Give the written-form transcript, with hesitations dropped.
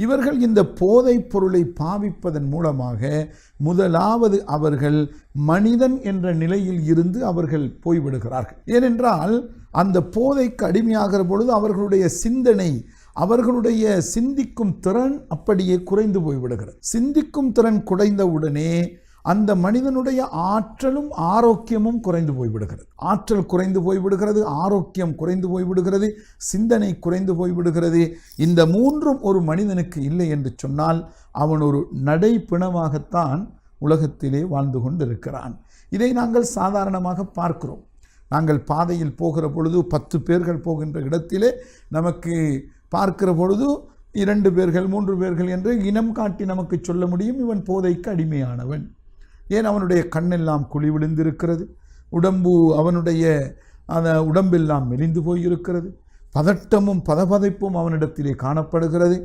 இவர்கள் இந்த போதைப் பொருளை பாவிப்பதன் மூலமாக முதலாவது அவர்கள் மனிதன் என்ற நிலையில் இருந்து அவர்கள் போய்விடுகிறார்கள். ஏனென்றால் அந்த போதைக்கு அடிமையாகிற பொழுது அவர்களுடைய சிந்தனை, அவர்களுடைய சிந்திக்கும் திறன் அப்படியே குறைந்து போய்விடுகிறது. சிந்திக்கும் திறன் குறைந்தவுடனே அந்த மனிதனுடைய ஆற்றலும் ஆரோக்கியமும் குறைந்து போய்விடுகிறது. ஆற்றல் குறைந்து போய்விடுகிறது, ஆரோக்கியம் குறைந்து போய்விடுகிறது, சிந்தனை குறைந்து போய்விடுகிறது. இந்த மூன்றும் ஒரு மனிதனுக்கு இல்லை என்று சொன்னால் அவன் ஒரு நடைப்பிணமாகத்தான் உலகத்திலே வாழ்ந்து கொண்டிருக்கிறான். இதை நாங்கள் சாதாரணமாக பார்க்கிறோம். நாங்கள் பாதையில் போகிற பொழுது 10 பேர்கள் போகின்ற இடத்திலே நமக்கு பார்க்கிற பொழுது 2 பேர்கள் 3 பேர்கள் என்று இனம் காட்டி நமக்கு சொல்ல முடியும், இவன் போதைக்கு அடிமையானவன். ஏன், அவனுடைய கண்ணெல்லாம் குழி விழுந்திருக்கிறது, அவனுடைய உடம்பெல்லாம் மெலிந்து போயிருக்கிறது, பதட்டமும் பதபதைப்பும் அவனிடத்திலே காணப்படுகிறது.